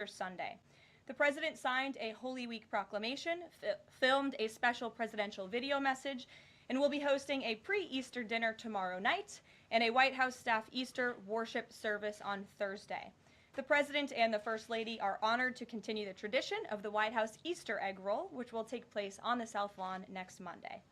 Sunday. The president signed a Holy Week proclamation, filmed a special presidential video message, and will be hosting a pre-Easter dinner tomorrow night and a White House staff Easter worship service on Thursday. The president and the First Lady are honored to continue the tradition of the White House Easter egg roll, which will take place on the South Lawn next Monday.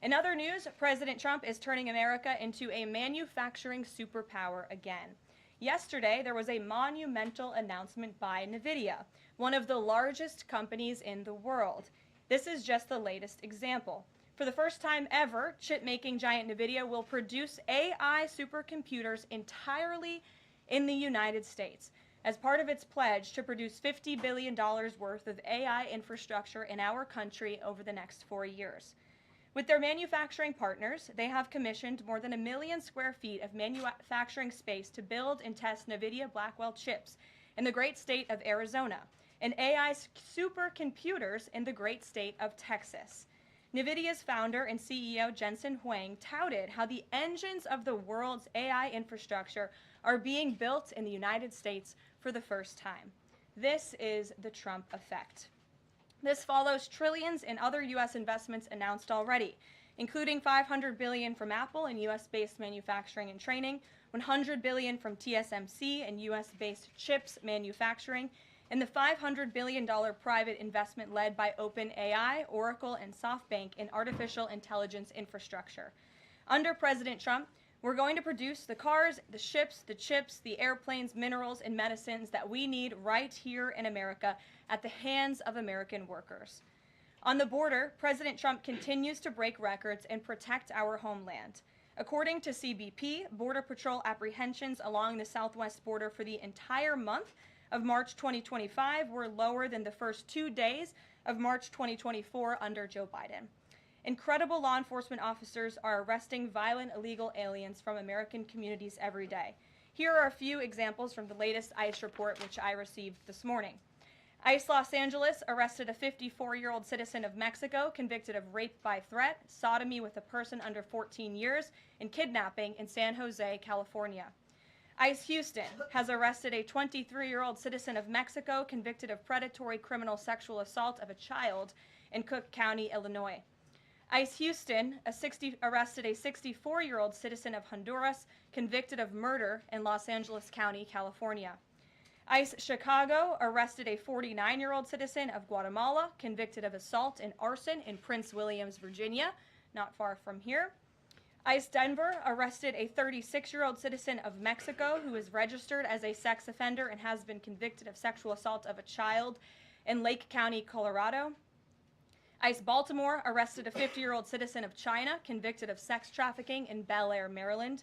In other news, President Trump is turning America into a manufacturing superpower again. Yesterday, there was a monumental announcement by NVIDIA, one of the largest companies in the world. This is just the latest example. For the first time ever, chip-making giant NVIDIA will produce AI supercomputers entirely in the United States as part of its pledge to produce $50 billion worth of AI infrastructure in our country over the next 4 years. With their manufacturing partners, they have commissioned more than 1 million square feet of manufacturing space to build and test NVIDIA Blackwell chips in the great state of Arizona and AI supercomputers in the great state of Texas. NVIDIA's founder and CEO Jensen Huang touted how the engines of the world's AI infrastructure are being built in the United States for the first time. This is the Trump effect. This follows trillions in other U.S. investments announced already, including $500 billion from Apple in U.S.-based manufacturing and training, $100 billion from TSMC and U.S.-based chips manufacturing, and the $500 billion private investment led by OpenAI, Oracle, and SoftBank in artificial intelligence infrastructure. Under President Trump, we're going to produce the cars, the ships, the chips, the airplanes, minerals, and medicines that we need right here in America at the hands of American workers. On the border, President Trump continues to break records and protect our homeland. According to CBP, Border Patrol apprehensions along the southwest border for the entire month of March 2025 were lower than the first 2 days of March 2024 under Joe Biden. Incredible law enforcement officers are arresting violent illegal aliens from American communities every day. Here are a few examples from the latest ICE report, which I received this morning. ICE Los Angeles arrested a 54-year-old citizen of Mexico convicted of rape by threat, sodomy with a person under 14 years, and kidnapping in San Jose, California. ICE Houston has arrested a 23-year-old citizen of Mexico convicted of predatory criminal sexual assault of a child in Cook County, Illinois. ICE Houston arrested a 64-year-old citizen of Honduras convicted of murder in Los Angeles County, California. ICE Chicago arrested a 49-year-old citizen of Guatemala convicted of assault and arson in Prince Williams, Virginia, not far from here. ICE Denver arrested a 36-year-old citizen of Mexico who is registered as a sex offender and has been convicted of sexual assault of a child in Lake County, Colorado. ICE Baltimore arrested a 50-year-old citizen of China convicted of sex trafficking in Bel Air, Maryland.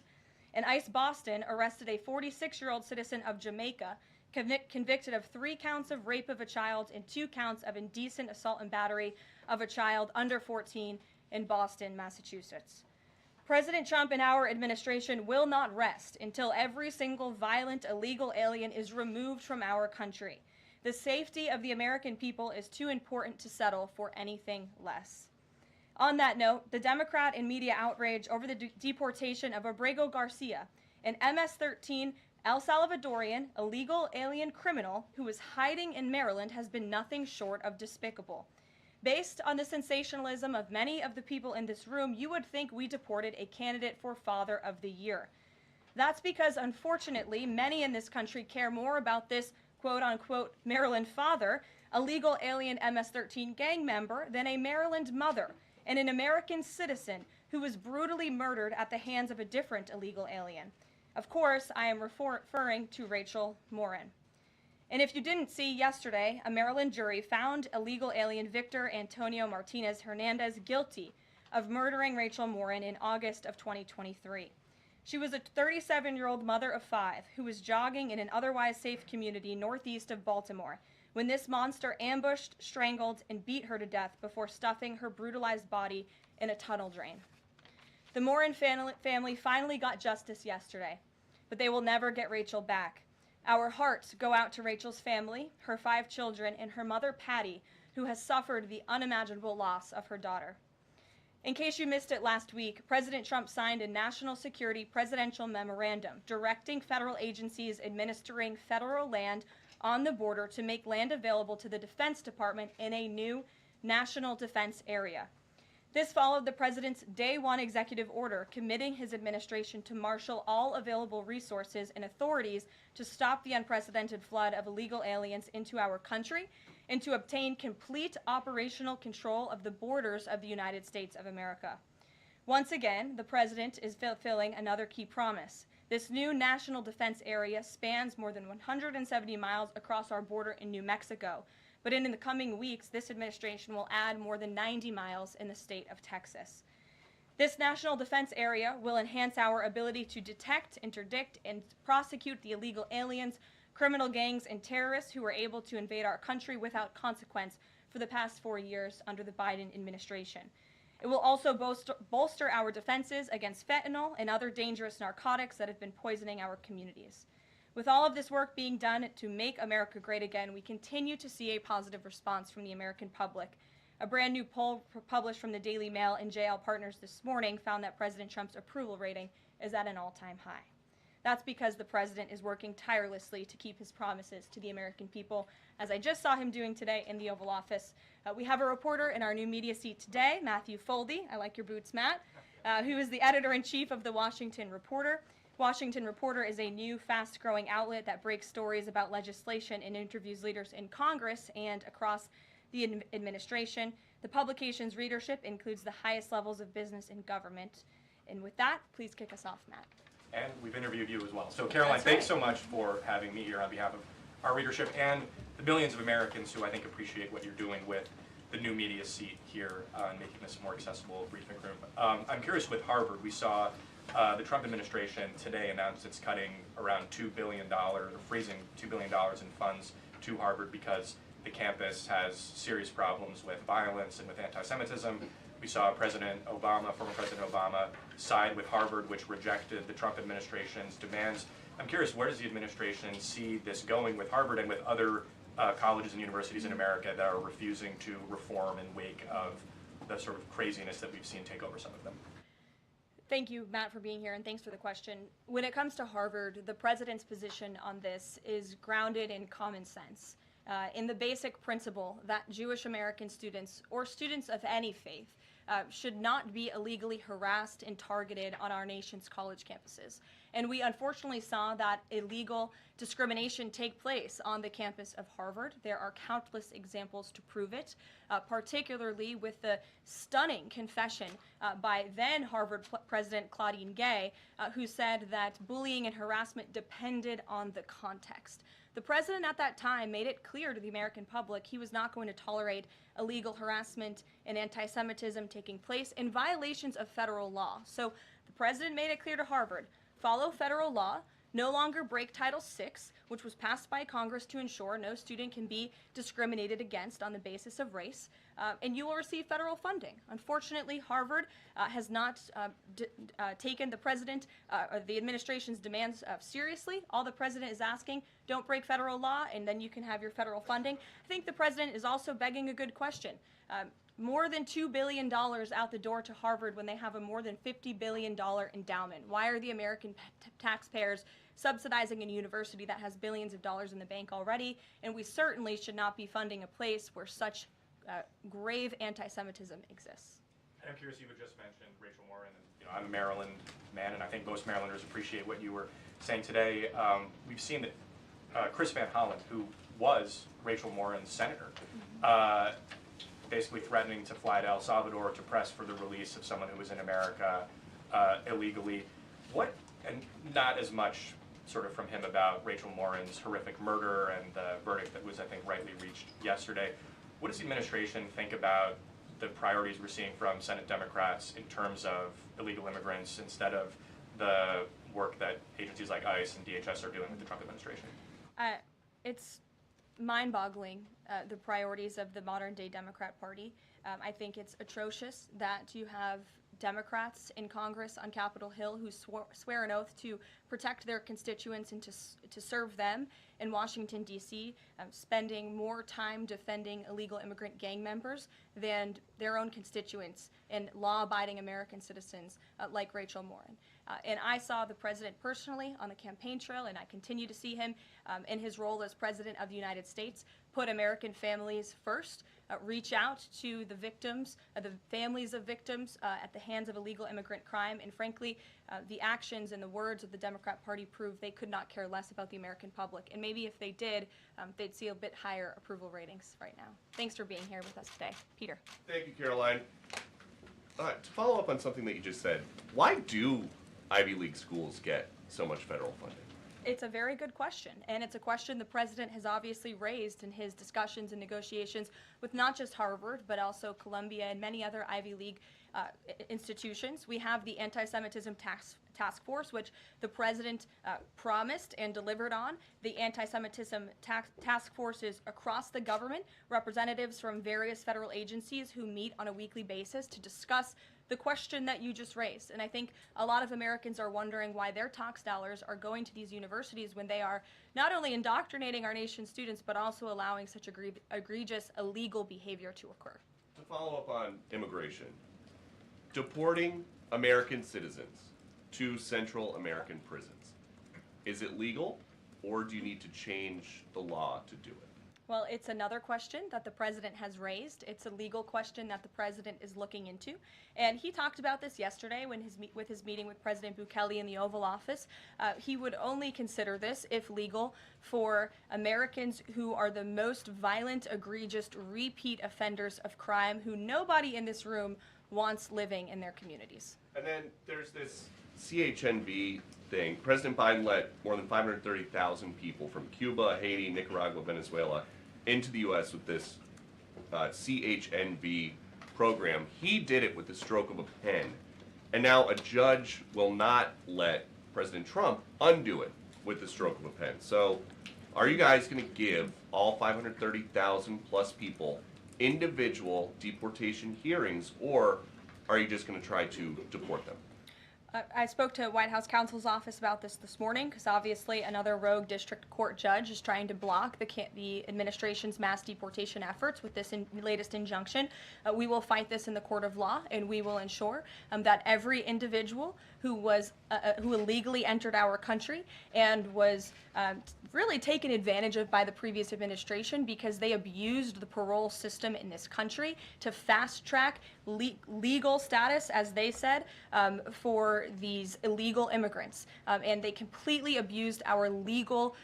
And ICE Boston arrested a 46-year-old citizen of Jamaica convicted of 3 counts of rape of a child and 2 counts of indecent assault and battery of a child under 14 in Boston, Massachusetts. President Trump and our administration will not rest until every single violent illegal alien is removed from our country. The safety of the American people is too important to settle for anything less. On that note, the Democrat and media outrage over the deportation of Abrego Garcia, an MS-13 El Salvadorian illegal alien criminal who was hiding in Maryland, has been nothing short of despicable. Based on the sensationalism of many of the people in this room, you would think we deported a candidate for Father of the Year. That's because, unfortunately, many in this country care more about this quote-unquote Maryland father, a legal alien MS-13 gang member, than a Maryland mother and an American citizen who was brutally murdered at the hands of a different illegal alien. Of course, I am referring to Rachel Morin. And if you didn't see, yesterday, a Maryland jury found illegal alien Victor Antonio Martinez Hernandez guilty of murdering Rachel Morin in August of 2023. She was a 37-year-old mother of 5 who was jogging in an otherwise safe community northeast of Baltimore when this monster ambushed, strangled, and beat her to death before stuffing her brutalized body in a tunnel drain. The Morin family finally got justice yesterday, but they will never get Rachel back. Our hearts go out to Rachel's family, her 5 children, and her mother, Patty, who has suffered the unimaginable loss of her daughter. In case you missed it last week, President Trump signed a national security presidential memorandum directing federal agencies administering federal land on the border to make land available to the Defense Department in a new national defense area. This followed the president's Day 1 executive order committing his administration to marshal all available resources and authorities to stop the unprecedented flood of illegal aliens into our country and to obtain complete operational control of the borders of the United States of America. Once again, the president is fulfilling another key promise. This new national defense area spans more than 170 miles across our border in New Mexico. But in the coming weeks, this administration will add more than 90 miles in the state of Texas. This national defense area will enhance our ability to detect, interdict, and prosecute the illegal aliens, criminal gangs, and terrorists who were able to invade our country without consequence for the past 4 years under the Biden administration. It will also bolster our defenses against fentanyl and other dangerous narcotics that have been poisoning our communities. With all of this work being done to make America great again, we continue to see a positive response from the American public. A brand new poll published from the Daily Mail and JL Partners this morning found that President Trump's approval rating is at an all-time high. That's because the president is working tirelessly to keep his promises to the American people, as I just saw him doing today in the Oval Office. We have a reporter in our new media seat today, Matthew Foldy. I like your boots, Matt, who is the editor-in-chief of the Washington Reporter. Washington Reporter is a new, fast-growing outlet that breaks stories about legislation and interviews leaders in Congress and across the administration. The publication's readership includes the highest levels of business and government. And with that, please kick us off, Matt. And we've interviewed you as well. So Karoline, thanks so much for having me here on behalf of our readership and the millions of Americans who I think appreciate what you're doing with the new media seat here and making this a more accessible briefing room. I'm curious, with Harvard, we saw the Trump administration today announced it's cutting around $2 billion, or freezing $2 billion in funds to Harvard because the campus has serious problems with violence and with anti-Semitism. We saw President Obama, former President Obama, side with Harvard, which rejected the Trump administration's demands. I'm curious, where does the administration see this going with Harvard and with other colleges and universities in America that are refusing to reform in wake of the sort of craziness that we've seen take over some of them? Thank you, Matt, for being here, and thanks for the question. When it comes to Harvard, the president's position on this is grounded in common sense, in the basic principle that Jewish American students, or students of any faith, should not be illegally harassed and targeted on our nation's college campuses. And we unfortunately saw that illegal discrimination take place on the campus of Harvard. There are countless examples to prove it, particularly with the stunning confession by then Harvard President Claudine Gay, who said that bullying and harassment depended on the context. The president at that time made it clear to the American public he was not going to tolerate illegal harassment and anti-Semitism taking place in violations of federal law. So the president made it clear to Harvard, follow federal law, no longer break Title VI, which was passed by Congress to ensure no student can be discriminated against on the basis of race, and you will receive federal funding. Unfortunately, Harvard has not taken the president or the administration's demands seriously. All the president is asking, don't break federal law, and then you can have your federal funding. I think the president is also begging a good question. More than $2 billion out the door to Harvard when they have a more than $50 billion endowment. Why are the American taxpayers subsidizing a university that has billions of dollars in the bank already? And we certainly should not be funding a place where such grave anti-Semitism exists. And I'm curious, you had just mentioned Rachel Warren, and I'm a Maryland man, and I think most Marylanders appreciate what you were saying today. We've seen that Chris Van Hollen, who was Rachel Warren's senator, basically threatening to fly to El Salvador to press for the release of someone who was in America illegally. And not as much sort of from him about Rachel Warren's horrific murder and the verdict that was, I think, rightly reached yesterday. What does the administration think about the priorities we're seeing from Senate Democrats in terms of illegal immigrants instead of the work that agencies like ICE and DHS are doing with the Trump administration? It's mind-boggling, the priorities of the modern-day Democrat Party. I think it's atrocious that you have Democrats in Congress on Capitol Hill who swear an oath to protect their constituents and to serve them in Washington, D.C., spending more time defending illegal immigrant gang members than their own constituents and law-abiding American citizens like Rachel Warren. And I saw the president personally on the campaign trail, and I continue to see him in his role as president of the United States, put American families first, reach out to the victims, the families of victims at the hands of illegal immigrant crime, and frankly, the actions and the words of the Democrat Party prove they could not care less about the American public. And maybe if they did, they'd see a bit higher approval ratings right now. Thanks for being here with us today. Peter. Thank you, Caroline. To follow up on something that you just said, why do Ivy League schools get so much federal funding? It's a very good question, and it's a question the president has obviously raised in his discussions and negotiations with not just Harvard, but also Columbia and many other Ivy League institutions. We have the Anti-Semitism Task Force, which the president promised and delivered on. The Anti-Semitism Task Force is across the government, representatives from various federal agencies who meet on a weekly basis to discuss the question that you just raised. And I think a lot of Americans are wondering why their tax dollars are going to these universities when they are not only indoctrinating our nation's students, but also allowing such egregious illegal behavior to occur. To follow up on immigration, deporting American citizens to Central American prisons, is it legal, or do you need to change the law to do it? Well, it's another question that the president has raised. It's a legal question that the president is looking into. And he talked about this yesterday when with his meeting with President Bukele in the Oval Office. He would only consider this, if legal, for Americans who are the most violent, egregious, repeat offenders of crime who nobody in this room wants living in their communities. And then there's this CHNV thing. President Biden let more than 530,000 people from Cuba, Haiti, Nicaragua, Venezuela into the U.S. with this CHNV program. He did it with the stroke of a pen. And now a judge will not let President Trump undo it with the stroke of a pen. So are you guys going to give all 530,000 plus people individual deportation hearings, or are you just going to try to deport them? I spoke to White House counsel's office about this morning because obviously another rogue district court judge is trying to block the administration's mass deportation efforts with this latest injunction. We will fight this in the court of law, and we will ensure that every individual who illegally entered our country and was really taken advantage of by the previous administration because they abused the parole system in this country to fast track legal status, as they said, for these illegal immigrants. And they completely abused our legal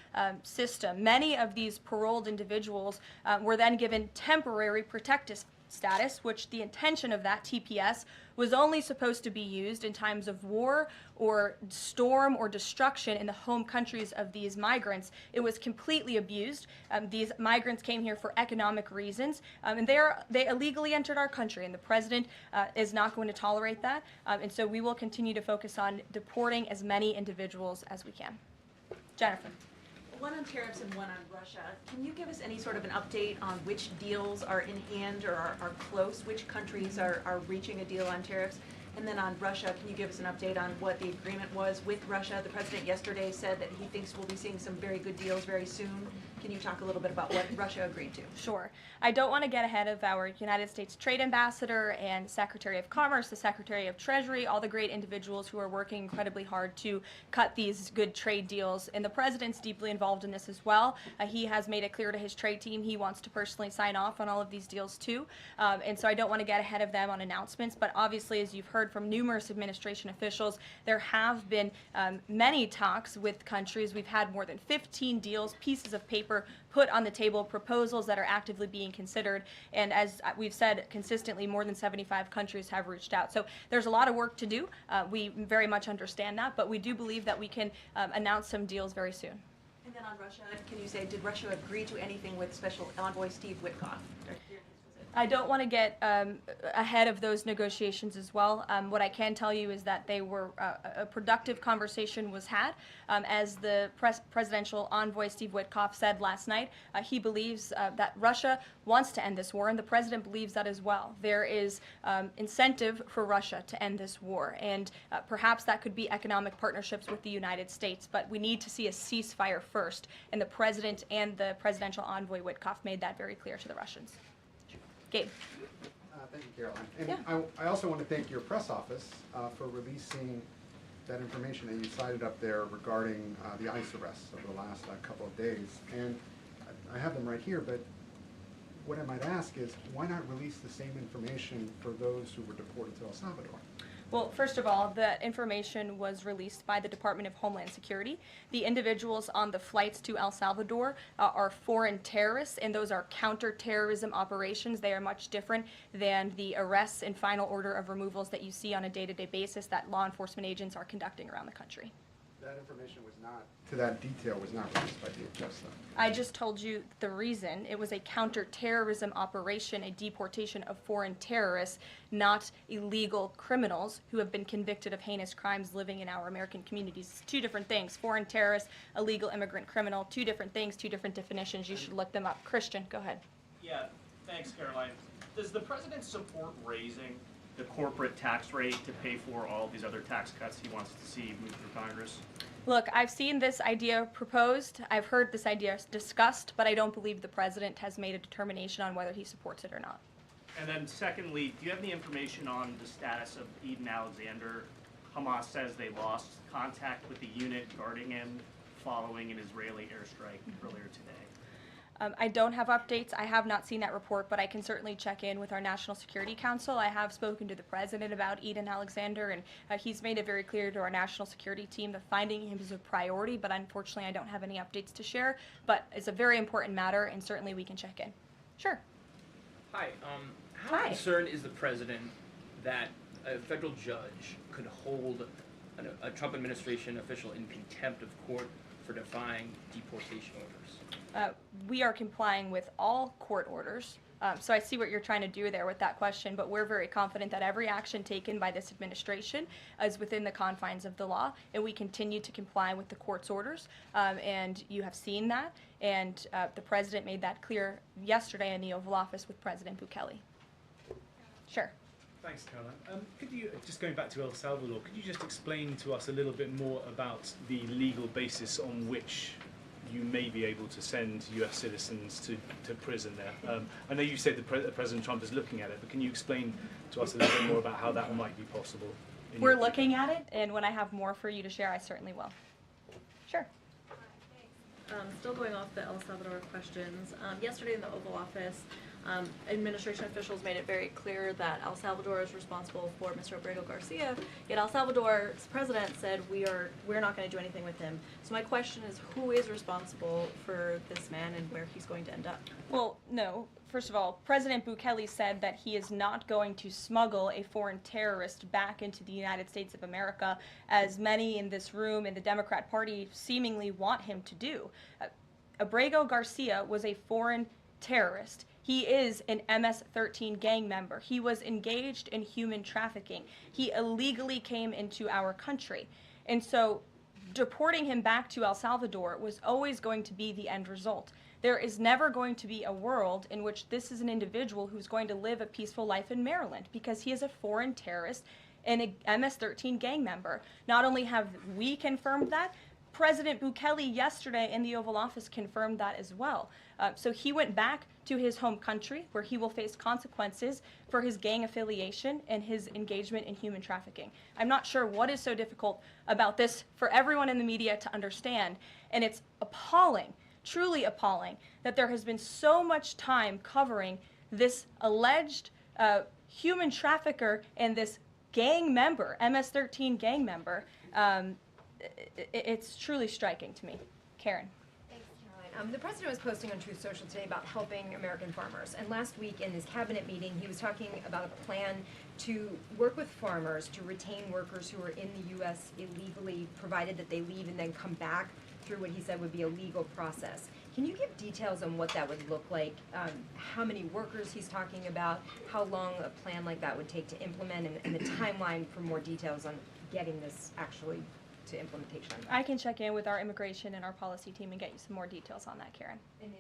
system. Many of these paroled individuals were then given temporary protective status, which the intention of that, TPS, was only supposed to be used in times of war or storm or destruction in the home countries of these migrants. It was completely abused. These migrants came here for economic reasons, and they illegally entered our country, and the president is not going to tolerate that. And so we will continue to focus on deporting as many individuals as we can. Jennifer. One on tariffs and one on Russia. Can you give us any sort of an update on which deals are in hand or are close? Which countries are reaching a deal on tariffs? And then on Russia, can you give us an update on what the agreement was with Russia? The president yesterday said that he thinks we'll be seeing some very good deals very soon. Can you talk a little bit about what Russia agreed to? Sure. I don't want to get ahead of our United States Trade Ambassador and Secretary of Commerce, the Secretary of Treasury, all the great individuals who are working incredibly hard to cut these good trade deals. And the president's deeply involved in this as well. He has made it clear to his trade team he wants to personally sign off on all of these deals too. And so I don't want to get ahead of them on announcements. But obviously, as you've heard from numerous administration officials, there have been many talks with countries. We've had more than 15 deals, pieces of paper put on the table, proposals that are actively being considered, and as we've said consistently, more than 75 countries have reached out. So there's a lot of work to do. We very much understand that, but we do believe that we can announce some deals very soon. And then on Russia, can you say, did Russia agree to anything with Special Envoy Steve Witkoff? I don't want to get ahead of those negotiations as well. What I can tell you is that they were a productive conversation was had. As the presidential envoy Steve Witkoff said last night, he believes that Russia wants to end this war, and the president believes that as well. There is incentive for Russia to end this war, and perhaps that could be economic partnerships with the United States, but we need to see a ceasefire first, and the president and the presidential envoy Witkoff made that very clear to the Russians. Gabe. Thank you, Caroline. And Yeah. I also want to thank your press office for releasing that information that you cited up there regarding the ICE arrests over the last couple of days. And I have them right here, but what I might ask is, why not release the same information for those who were deported to El Salvador? Well, first of all, that information was released by the Department of Homeland Security. The individuals on the flights to El Salvador are foreign terrorists, and those are counterterrorism operations. They are much different than the arrests and final order of removals that you see on a day-to-day basis that law enforcement agents are conducting around the country. That information was not, to that detail, was not released by DHS, though. I just told you the reason. It was a counterterrorism operation, a deportation of foreign terrorists, not illegal criminals who have been convicted of heinous crimes living in our American communities. It's two different things. Foreign terrorist, illegal immigrant criminal, two different things, two different definitions. You should look them up. Christian, go ahead. Yeah, thanks, Caroline. Does the president support raising the corporate tax rate to pay for all these other tax cuts he wants to see move through Congress? Look, I've seen this idea proposed. I've heard this idea discussed, but I don't believe the president has made a determination on whether he supports it or not. And then secondly, do you have any information on the status of Eden Alexander? Hamas says they lost contact with the unit guarding him following an Israeli airstrike earlier today. I don't have updates. I have not seen that report, but I can certainly check in with our National Security Council. I have spoken to the president about Eden Alexander, and he's made it very clear to our national security team that finding him is a priority, but unfortunately I don't have any updates to share. But it's a very important matter, and certainly we can check in. Sure. Hi. How Hi. concerned is the president that a federal judge could hold a Trump administration official in contempt of court for defying deportation orders? We are complying with all court orders. So I see what you're trying to do there with that question, but we're very confident that every action taken by this administration is within the confines of the law, and we continue to comply with the court's orders. And you have seen that, and the president made that clear yesterday in the Oval Office with President Bukele. Sure. Thanks, Caroline. Could you, just going back to El Salvador, could you just explain to us a little bit more about the legal basis on which you may be able to send US citizens to prison there? I know you said that President Trump is looking at it, but can you explain to us a little bit more about how that might be possible? We're looking at it, and when I have more for you to share, I certainly will. Sure. Still going off the El Salvador questions, yesterday in the Oval Office, administration officials made it very clear that El Salvador is responsible for Mr. Abrego Garcia, yet El Salvador's president said we're not going to do anything with him. So my question is, who is responsible for this man and where he's going to end up? Well, no. First of all, President Bukele said that he is not going to smuggle a foreign terrorist back into the United States of America, as many in this room in the Democrat Party seemingly want him to do. Abrego Garcia was a foreign terrorist. He is an MS-13 gang member. He was engaged in human trafficking. He illegally came into our country. And so deporting him back to El Salvador was always going to be the end result. There is never going to be a world in which this is an individual who's going to live a peaceful life in Maryland, because he is a foreign terrorist and a MS-13 gang member. Not only have we confirmed that, President Bukele yesterday in the Oval Office confirmed that as well. So he went back to his home country, where he will face consequences for his gang affiliation and his engagement in human trafficking. I'm not sure what is so difficult about this for everyone in the media to understand, and it's appalling, truly appalling, that there has been so much time covering this alleged human trafficker and this gang member, MS-13 gang member. It's truly striking to me. Karen. Thanks, Caroline. The president was posting on Truth Social today about helping American farmers. And last week in his cabinet meeting, he was talking about a plan to work with farmers to retain workers who are in the U.S. illegally, provided that they leave and then come back through what he said would be a legal process. Can you give details on what that would look like? How many workers he's talking about? How long a plan like that would take to implement, and the timeline for more details on getting this actually to implementation? I can check in with our immigration and our policy team and get you some more details on that, Karen. And is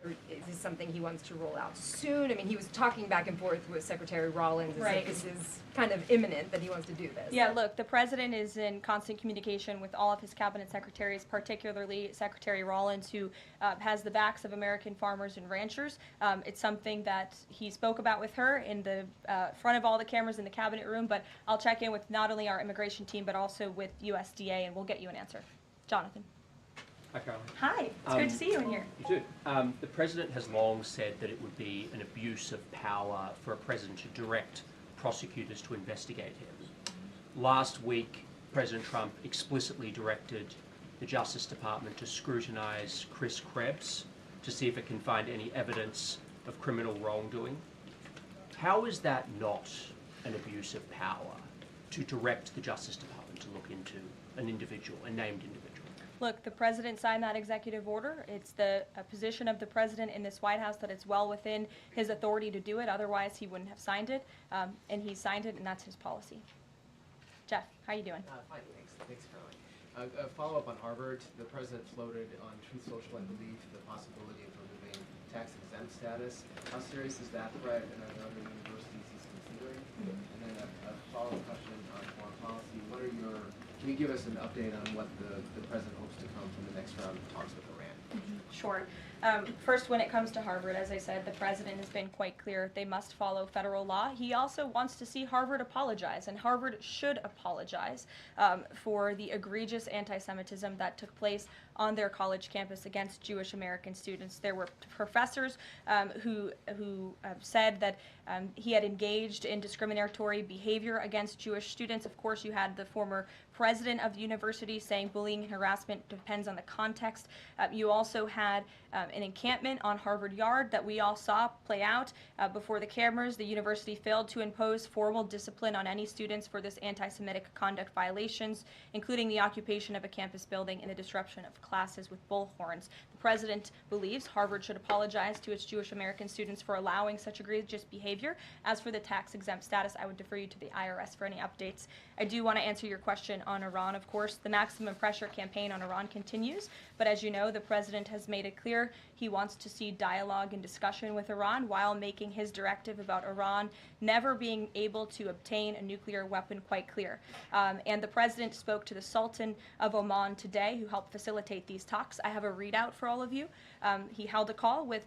he Or is this something he wants to roll out soon? I mean, he was talking back and forth with Secretary Rollins as Right. if this is kind of imminent that he wants to do this. Yeah, look, the president is in constant communication with all of his cabinet secretaries, particularly Secretary Rollins, who has the backs of American farmers and ranchers. It's something that he spoke about with her in the front of all the cameras in the cabinet room, but I'll check in with not only our immigration team, but also with USDA, and we'll get you an answer. Jonathan. Hi, Caroline. Hi, it's good to see you in here. You too. The President has long said that it would be an abuse of power for a President to direct prosecutors to investigate him. Last week, President Trump explicitly directed the Justice Department to scrutinize Chris Krebs to see if it can find any evidence of criminal wrongdoing. How is that not an abuse of power to direct the Justice Department to look into an individual, a named individual? Look, the president signed that executive order. It's the position of the president in this White House that it's well within his authority to do it. Otherwise, he wouldn't have signed it, and he signed it, and that's his policy. Jeff, how you doing? Fine, thanks, Caroline. A follow-up on Harvard. The president floated on Truth Social, I believe, the possibility of removing tax-exempt status. How serious is that threat, and are there other universities he's considering? And then a follow-up question on foreign policy. Can you give us an update on what the president hopes to come from the next round of talks with Iran? Sure. First, when it comes to Harvard, as I said, the president has been quite clear they must follow federal law. He also wants to see Harvard apologize, and Harvard should apologize for the egregious anti-Semitism that took place on their college campus against Jewish American students. There were professors who said that he had engaged in discriminatory behavior against Jewish students. Of course, you had the former president of the university saying bullying and harassment depends on the context. You also had an encampment on Harvard Yard that we all saw play out before the cameras. The university failed to impose formal discipline on any students for this anti-Semitic conduct violations, including the occupation of a campus building and the disruption of classes with bullhorns. The president believes Harvard should apologize to its Jewish American students for allowing such egregious behavior. As for the tax-exempt status, I would defer you to the IRS for any updates. I do want to answer your question on Iran, of course. The maximum pressure campaign on Iran continues, but as you know, the president has made it clear he wants to see dialogue and discussion with Iran while making his directive about Iran never being able to obtain a nuclear weapon quite clear. And the president spoke to the Sultan of Oman today, who helped facilitate these talks. I have a readout for all of you. He held a call with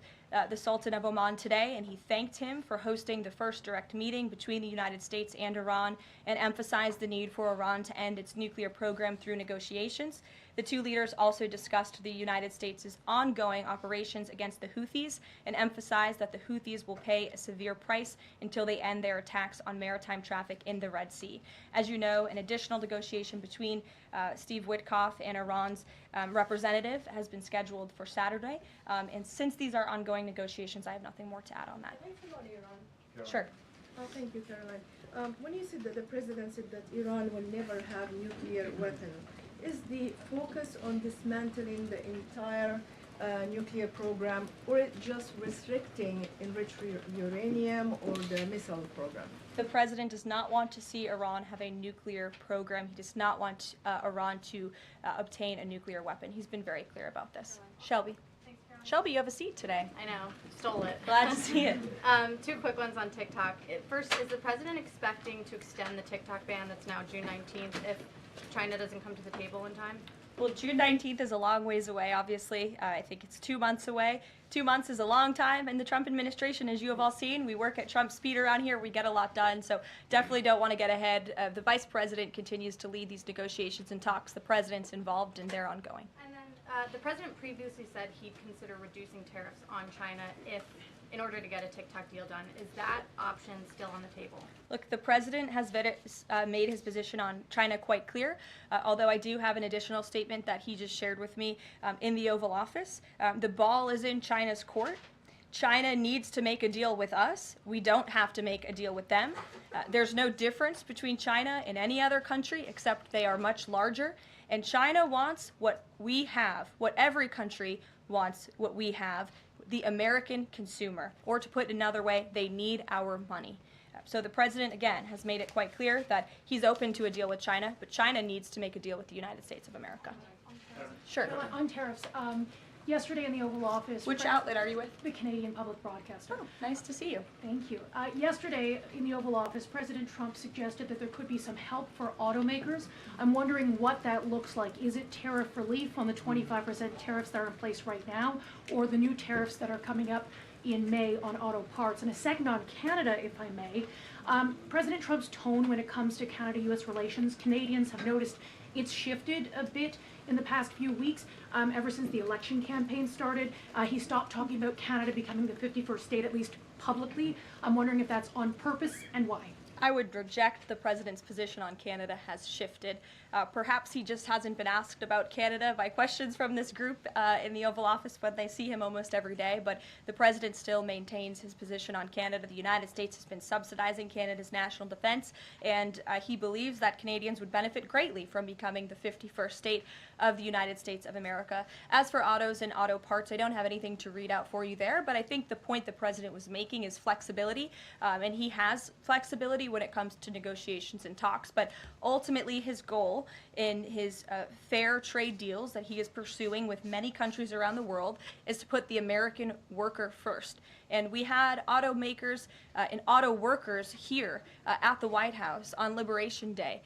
the Sultan of Oman today, and he thanked him for hosting the first direct meeting between the United States and Iran and emphasized the need for Iran to end its nuclear program through negotiations. The two leaders also discussed the United States' ongoing operations against the Houthis and emphasized that the Houthis will pay a severe price until they end their attacks on maritime traffic in the Red Sea. As you know, an additional negotiation between Steve Witkoff and Iran's representative has been scheduled for Saturday. And since these are ongoing negotiations, I have nothing more to add on that. Can I follow Iran? Sure. Thank you, Caroline. When you said that the president said that Iran will never have nuclear weapon, is the focus on dismantling the entire nuclear program, or it just restricting enriched uranium or the missile program? The president does not want to see Iran have a nuclear program. He does not want Iran to obtain a nuclear weapon. He's been very clear about this. Shelby. Thanks, Caroline. Shelby, you have a seat today. I know, stole it. Glad to see it. Two quick ones on TikTok. First, is the president expecting to extend the TikTok ban that's now June 19th if China doesn't come to the table in time? Well, June 19th is a long ways away, obviously. I think it's 2 months away. 2 months is a long time in the Trump administration, as you have all seen. We work at Trump speed around here. We get a lot done, so definitely don't want to get ahead. The vice president continues to lead these negotiations and talks. The president's involved, and they're ongoing. And then the president previously said he'd consider reducing tariffs on China in order to get a TikTok deal done. Is that option still on the table? Look, the president has made his position on China quite clear, although I do have an additional statement that he just shared with me in the Oval Office. The ball is in China's court. China needs to make a deal with us. We don't have to make a deal with them. There's no difference between China and any other country except they are much larger. And China wants what we have, what every country wants, what we have, the American consumer. Or to put it another way, they need our money. So the president, again, has made it quite clear that he's open to a deal with China, but China needs to make a deal with the United States of America. Sure. On tariffs, Yesterday in the Oval Office. Which outlet are you with? The Canadian Public Broadcaster. Oh, nice to see you. Thank you. Yesterday in the Oval Office, President Trump suggested that there could be some help for automakers. I'm wondering what that looks like. Is it tariff relief on the 25% tariffs that are in place right now, or the new tariffs that are coming up in May on auto parts? And a second on Canada, if I may. President Trump's tone when it comes to Canada-U.S. relations, Canadians have noticed it's shifted a bit in the past few weeks. Ever since the election campaign started, he stopped talking about Canada becoming the 51st state, at least publicly. I'm wondering if that's on purpose and why. I would reject the president's position on Canada has shifted. Perhaps he just hasn't been asked about Canada by questions from this group in the Oval Office, but they see him almost every day. But the president still maintains his position on Canada. The United States has been subsidizing Canada's national defense, and he believes that Canadians would benefit greatly from becoming the 51st state of the United States of America. As for autos and auto parts, I don't have anything to read out for you there, but I think the point the president was making is flexibility, and he has flexibility when it comes to negotiations and talks, but ultimately his goal in his fair trade deals that he is pursuing with many countries around the world is to put the American worker first. And we had automakers and auto workers here at the White House on Liberation Day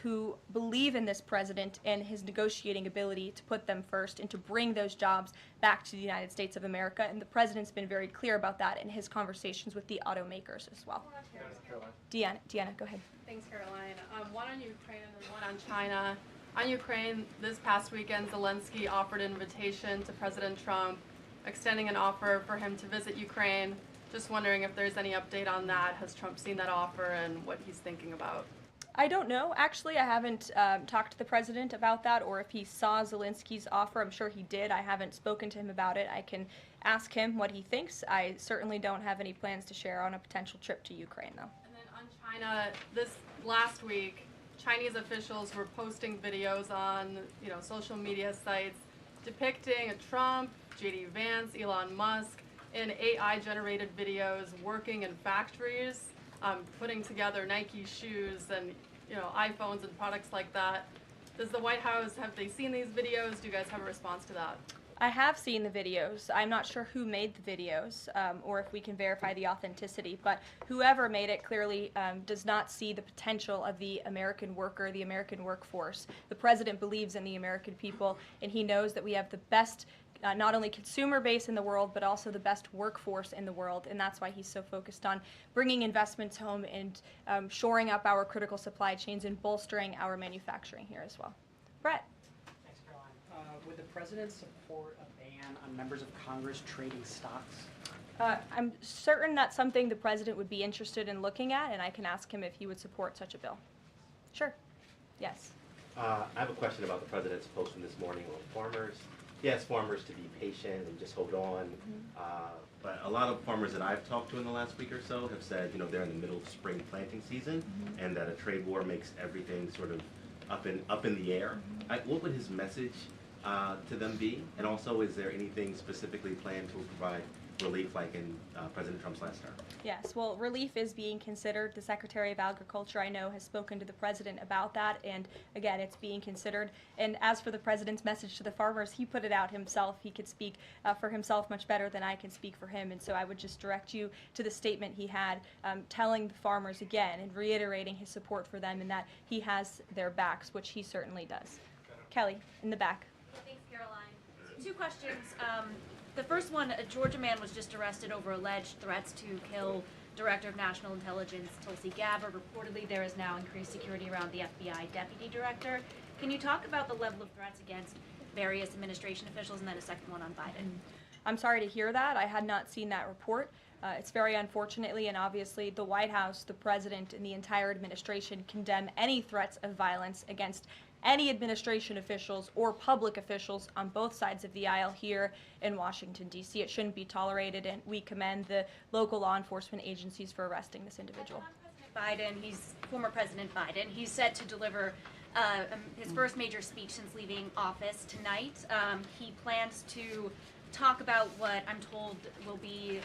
who believe in this president and his negotiating ability to put them first and to bring those jobs back to the United States of America. And the president's been very clear about that in his conversations with the automakers as well. Deanna, go ahead. Thanks, Caroline. One on Ukraine and one on China. On Ukraine, this past weekend, Zelensky offered an invitation to President Trump, extending an offer for him to visit Ukraine. Just wondering if there's any update on that. Has Trump seen that offer and what he's thinking about? I don't know. Actually, I haven't talked to the president about that, or if he saw Zelensky's offer. I'm sure he did. I haven't spoken to him about it. I can ask him what he thinks. I certainly don't have any plans to share on a potential trip to Ukraine, though. And then on China, this last week, Chinese officials were posting videos on, social media sites depicting a Trump, J.D. Vance, Elon Musk in AI-generated videos working in factories, putting together Nike shoes and iPhones and products like that. Does the White House, have they seen these videos? Do you guys have a response to that? I have seen the videos. I'm not sure who made the videos or if we can verify the authenticity, but whoever made it clearly does not see the potential of the American worker, the American workforce. The president believes in the American people, and he knows that we have the best not only consumer base in the world, but also the best workforce in the world, and that's why he's so focused on bringing investments home and shoring up our critical supply chains and bolstering our manufacturing here as well. Brett. Thanks, Caroline. Would the president support a ban on members of Congress trading stocks? I'm certain that's something the president would be interested in looking at, and I can ask him if he would support such a bill. Sure. Yes. I have a question about the president's post from this morning on farmers. He asked farmers to be patient and just hold on. But a lot of farmers that I've talked to in the last week or so have said, they're in the middle of spring planting season, and that a trade war makes everything sort of up in the air. What would his message to them be? And also, is there anything specifically planned to provide relief like in President Trump's last term? Yes, well, relief is being considered. The Secretary of Agriculture, I know, has spoken to the president about that, and again, it's being considered. And as for the president's message to the farmers, he put it out himself. He could speak for himself much better than I can speak for him, and so I would just direct you to the statement he had telling the farmers again and reiterating his support for them and that he has their backs, which he certainly does. Kelly, in the back. Thanks, Caroline. 2 questions. The first one, a Georgia man was just arrested over alleged threats to kill Director of National Intelligence Tulsi Gabbard. Reportedly, there is now increased security around the FBI Deputy Director. Can you talk about the level of threats against various administration officials, and then a second one on Biden? I'm sorry to hear that. I had not seen that report. It's very unfortunately, and obviously the White House, the president, and the entire administration condemn any threats of violence against any administration officials or public officials on both sides of the aisle here in Washington, D.C. It shouldn't be tolerated, and we commend the local law enforcement agencies for arresting this individual. Former President Biden, he's set to deliver his first major speech since leaving office tonight. He plans to talk about what I'm told will be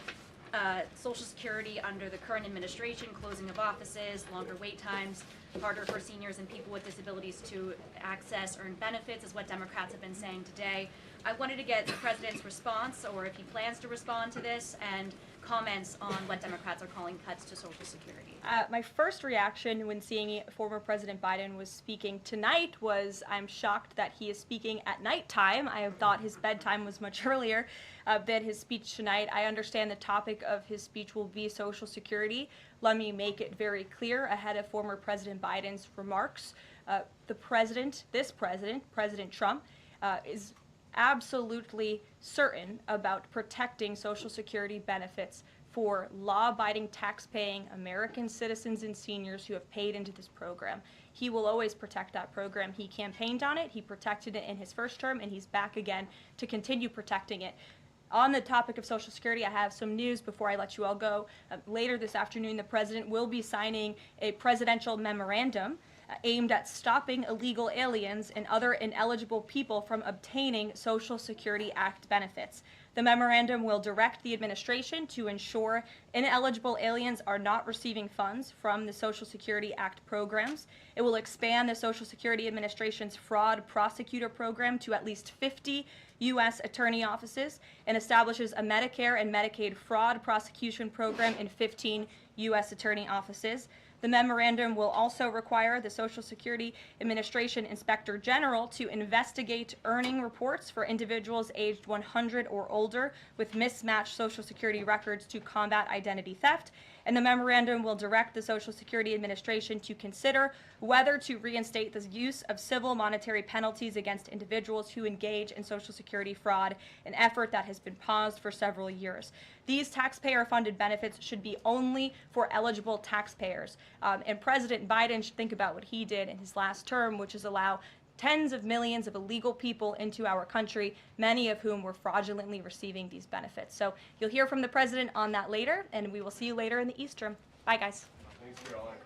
Social Security under the current administration, closing of offices, longer wait times, harder for seniors and people with disabilities to access earned benefits is what Democrats have been saying today. I wanted to get the president's response, or if he plans to respond to this, and comments on what Democrats are calling cuts to Social Security. My first reaction when seeing former President Biden was speaking tonight was, I'm shocked that he is speaking at nighttime. I thought his bedtime was much earlier than his speech tonight. I understand the topic of his speech will be Social Security. Let me make it very clear ahead of former President Biden's remarks. President Trump, is absolutely certain about protecting Social Security benefits for law-abiding, tax-paying American citizens and seniors who have paid into this program. He will always protect that program. He campaigned on it, he protected it in his first term, and he's back again to continue protecting it. On the topic of Social Security, I have some news before I let you all go. Later this afternoon, the president will be signing a presidential memorandum aimed at stopping illegal aliens and other ineligible people from obtaining Social Security Act benefits. The memorandum will direct the administration to ensure ineligible aliens are not receiving funds from the Social Security Act programs. It will expand the Social Security Administration's fraud prosecutor program to at least 50 U.S. attorney offices and establishes a Medicare and Medicaid fraud prosecution program in 15 U.S. attorney offices. The memorandum will also require the Social Security Administration Inspector General to investigate earning reports for individuals aged 100 or older with mismatched Social Security records to combat identity theft. And the memorandum will direct the Social Security Administration to consider whether to reinstate the use of civil monetary penalties against individuals who engage in Social Security fraud, an effort that has been paused for several years. These taxpayer-funded benefits should be only for eligible taxpayers. And President Biden should think about what he did in his last term, which is allow tens of millions of illegal people into our country, many of whom were fraudulently receiving these benefits. So you'll hear from the president on that later, and we will see you later in the East term. Bye, guys. Thanks, Caroline.